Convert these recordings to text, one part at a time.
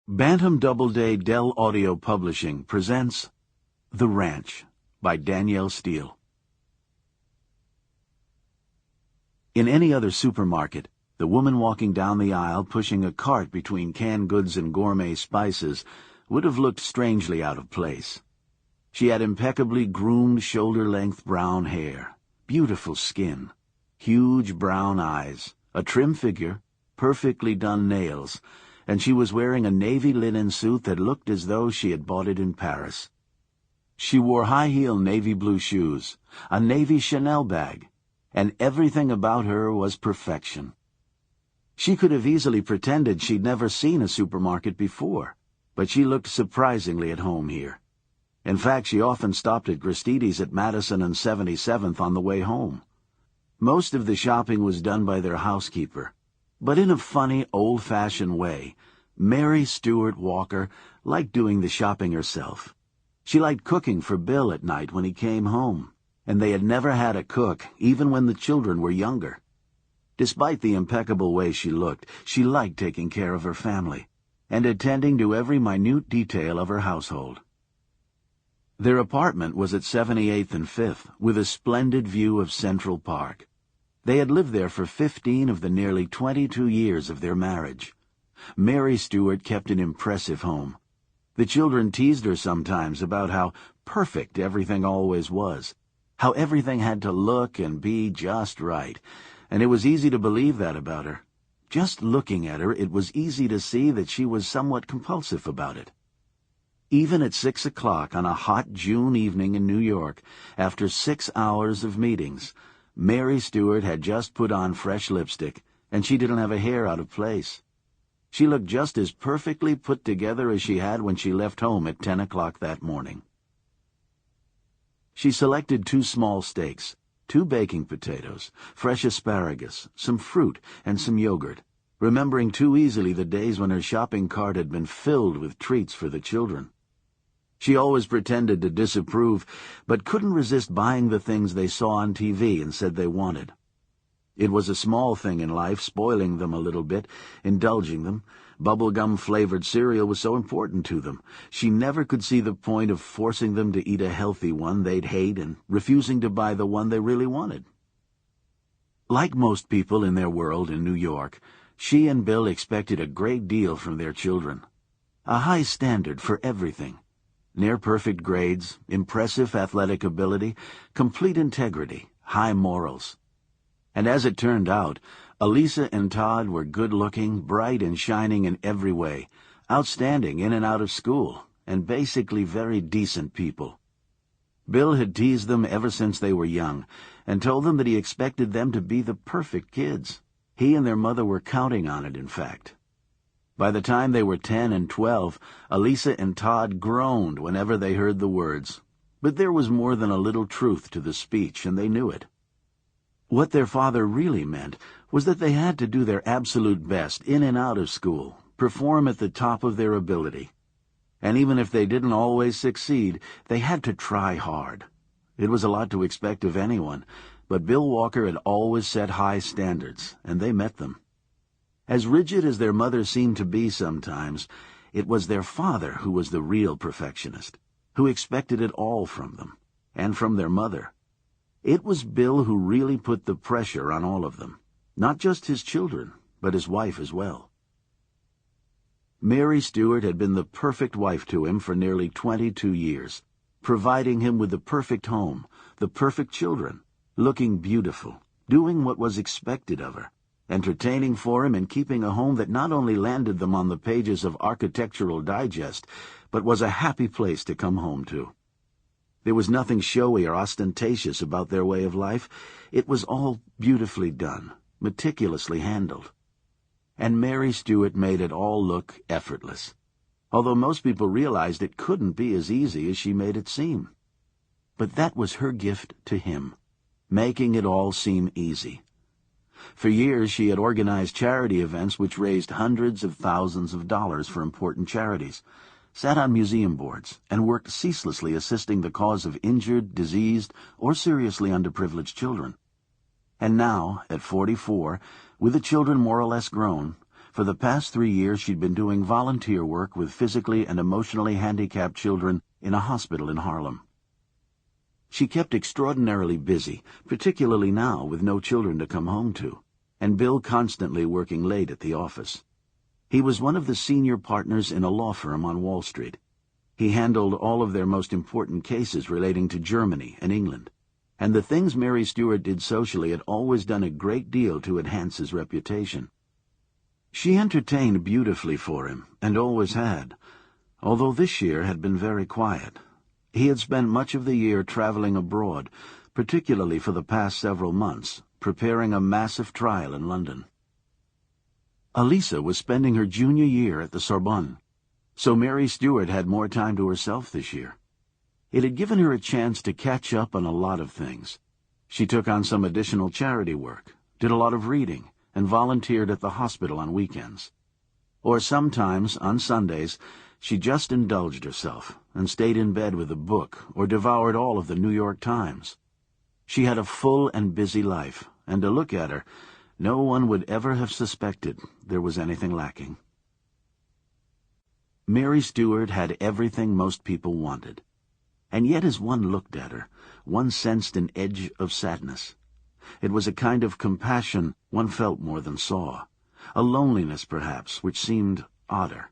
Bantam Doubleday Dell Audio Publishing presents The Ranch by Danielle Steel. In any other supermarket, the woman walking down the aisle pushing a cart between canned goods and gourmet spices would have looked strangely out of place. She had impeccably groomed shoulder-length brown hair, beautiful skin, huge brown eyes, a trim figure, perfectly done nails, and she was wearing a navy linen suit that looked as though she had bought it in Paris. She wore high-heel navy blue shoes, a navy Chanel bag, and everything about her was perfection. She could have easily pretended she'd never seen a supermarket before, but she looked surprisingly at home here. In fact, she often stopped at Gristides at Madison and 77th on the way home. Most of the shopping was done by their housekeeper, but in a funny, old-fashioned way, Mary Stuart Walker liked doing the shopping herself. She liked cooking for Bill at night when he came home, and they had never had a cook, even when the children were younger. Despite the impeccable way she looked, she liked taking care of her family and attending to every minute detail of her household. Their apartment was at 78th and 5th, with a splendid view of Central Park. They had lived there for 15 of the nearly 22 years of their marriage. Mary Stuart kept an impressive home. The children teased her sometimes about how perfect everything always was, how everything had to look and be just right, and it was easy to believe that about her. Just looking at her, it was easy to see that she was somewhat compulsive about it. Even at 6 o'clock on a hot June evening in New York, after 6 hours of meetings, Mary Stuart had just put on fresh lipstick, and she didn't have a hair out of place. She looked just as perfectly put together as she had when she left home at 10 o'clock that morning. She selected 2 small steaks, 2 baking potatoes, fresh asparagus, some fruit, and some yogurt, remembering too easily the days when her shopping cart had been filled with treats for the children. She always pretended to disapprove, but couldn't resist buying the things they saw on TV and said they wanted. It was a small thing in life, spoiling them a little bit, indulging them. Bubblegum-flavored cereal was so important to them. She never could see the point of forcing them to eat a healthy one they'd hate and refusing to buy the one they really wanted. Like most people in their world in New York, she and Bill expected a great deal from their children. A high standard for everything. Near-perfect grades, impressive athletic ability, complete integrity, high morals. And as it turned out, Elisa and Todd were good-looking, bright and shining in every way, outstanding in and out of school, and basically very decent people. Bill had teased them ever since they were young, and told them that he expected them to be the perfect kids. He and their mother were counting on it, in fact. By the time they were 10 and 12, Elisa and Todd groaned whenever they heard the words. But there was more than a little truth to the speech, and they knew it. What their father really meant was that they had to do their absolute best in and out of school, perform at the top of their ability. And even if they didn't always succeed, they had to try hard. It was a lot to expect of anyone, but Bill Walker had always set high standards, and they met them. As rigid as their mother seemed to be sometimes, it was their father who was the real perfectionist, who expected it all from them, and from their mother. It was Bill who really put the pressure on all of them, not just his children, but his wife as well. Mary Stuart had been the perfect wife to him for nearly 22 years, providing him with the perfect home, the perfect children, looking beautiful, doing what was expected of her, entertaining for him and keeping a home that not only landed them on the pages of Architectural Digest, but was a happy place to come home to. There was nothing showy or ostentatious about their way of life. It was all beautifully done, meticulously handled. And Mary Stuart made it all look effortless, although most people realized it couldn't be as easy as she made it seem. But that was her gift to him, making it all seem easy. For years she had organized charity events which raised hundreds of thousands of dollars for important charities, sat on museum boards, and worked ceaselessly assisting the cause of injured, diseased, or seriously underprivileged children. And now, at 44, with the children more or less grown, For the past 3 years, she'd been doing volunteer work with physically and emotionally handicapped children in a hospital in Harlem. She kept extraordinarily busy, particularly now with no children to come home to, and Bill constantly working late at the office. He was one of the senior partners in a law firm on Wall Street. He handled all of their most important cases relating to Germany and England, and the things Mary Stuart did socially had always done a great deal to enhance his reputation. She entertained beautifully for him, and always had, although this year had been very quiet. He had spent much of the year traveling abroad, particularly for the past several months, preparing a massive trial in London. Elisa was spending her junior year at the Sorbonne, so Mary Stuart had more time to herself this year. It had given her a chance to catch up on a lot of things. She took on some additional charity work, did a lot of reading, and volunteered at the hospital on weekends. Or sometimes, on Sundays, she just indulged herself and stayed in bed with a book or devoured all of the New York Times. She had a full and busy life, and to look at her, no one would ever have suspected there was anything lacking. Mary Stuart had everything most people wanted, and yet as one looked at her, one sensed an edge of sadness. It was a kind of compassion one felt more than saw, a loneliness, perhaps, which seemed odder.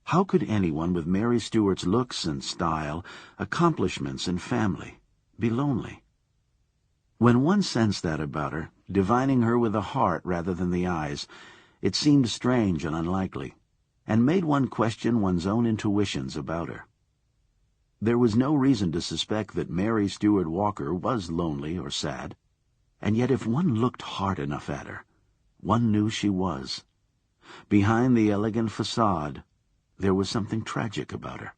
How could anyone with Mary Stuart's looks and style, accomplishments and family, be lonely? When one sensed that about her, divining her with the heart rather than the eyes, it seemed strange and unlikely, and made one question one's own intuitions about her. There was no reason to suspect that Mary Stuart Walker was lonely or sad, and yet if one looked hard enough at her, one knew she was. Behind the elegant facade, there was something tragic about her.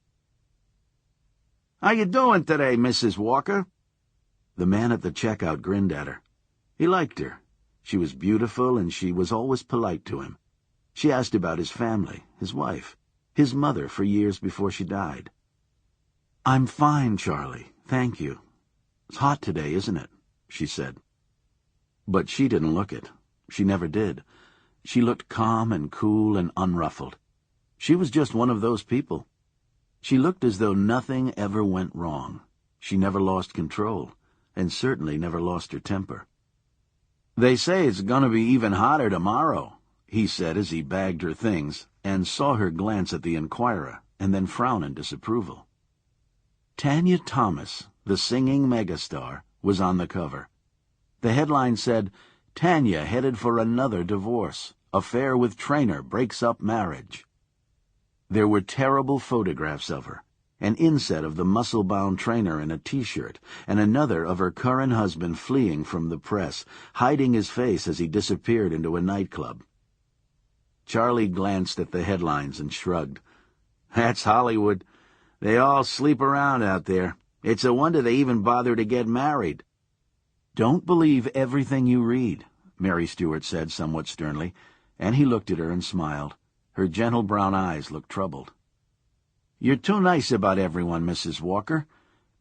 "How you doing today, Mrs. Walker?" The man at the checkout grinned at her. He liked her. She was beautiful, and she was always polite to him. She asked about his family, his wife, his mother for years before she died. "I'm fine, Charlie, thank you. It's hot today, isn't it?" she said. But she didn't look it. She never did. She looked calm and cool and unruffled. She was just one of those people. She looked as though nothing ever went wrong. She never lost control, and certainly never lost her temper. "They say it's going to be even hotter tomorrow," he said as he bagged her things, and saw her glance at the Enquirer, and then frown in disapproval. Tanya Thomas, the singing megastar, was on the cover. The headline said, "Tanya headed for another divorce. Affair with trainer breaks up marriage." There were terrible photographs of her, an inset of the muscle-bound trainer in a T-shirt, and another of her current husband fleeing from the press, hiding his face as he disappeared into a nightclub. Charlie glanced at the headlines and shrugged. "That's Hollywood. They all sleep around out there. It's a wonder they even bother to get married." "Don't believe everything you read," Mary Stuart said somewhat sternly, and he looked at her and smiled. Her gentle brown eyes looked troubled. "You're too nice about everyone, Mrs. Walker.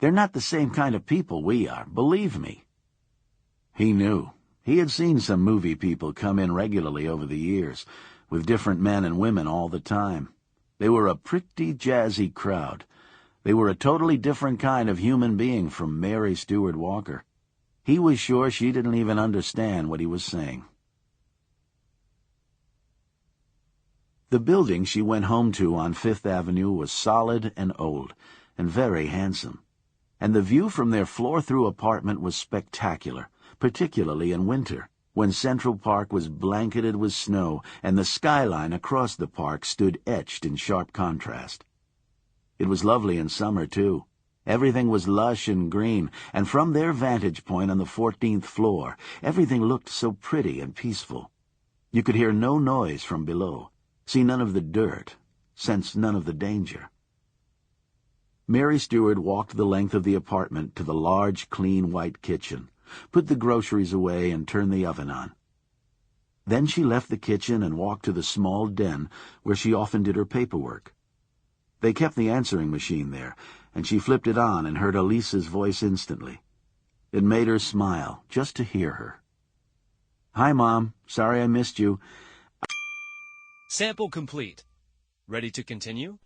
They're not the same kind of people we are, believe me." He knew. He had seen some movie people come in regularly over the years, with different men and women all the time. They were a pretty jazzy crowd. They were a totally different kind of human being from Mary Stuart Walker. He was sure she didn't even understand what he was saying. The building she went home to on Fifth Avenue was solid and old, and very handsome, and the view from their floor-through apartment was spectacular, particularly in winter, when Central Park was blanketed with snow and the skyline across the park stood etched in sharp contrast. It was lovely in summer, too. Everything was lush and green, and from their vantage point on the 14th floor, everything looked so pretty and peaceful. You could hear no noise from below, see none of the dirt, sense none of the danger. Mary Stuart walked the length of the apartment to the large, clean white kitchen, put the groceries away, and turned the oven on. Then she left the kitchen and walked to the small den where she often did her paperwork. They kept the answering machine there, and she flipped it on and heard Elisa's voice instantly. It made her smile just to hear her. "Hi, Mom. Sorry I missed you. Sample complete. Ready to continue?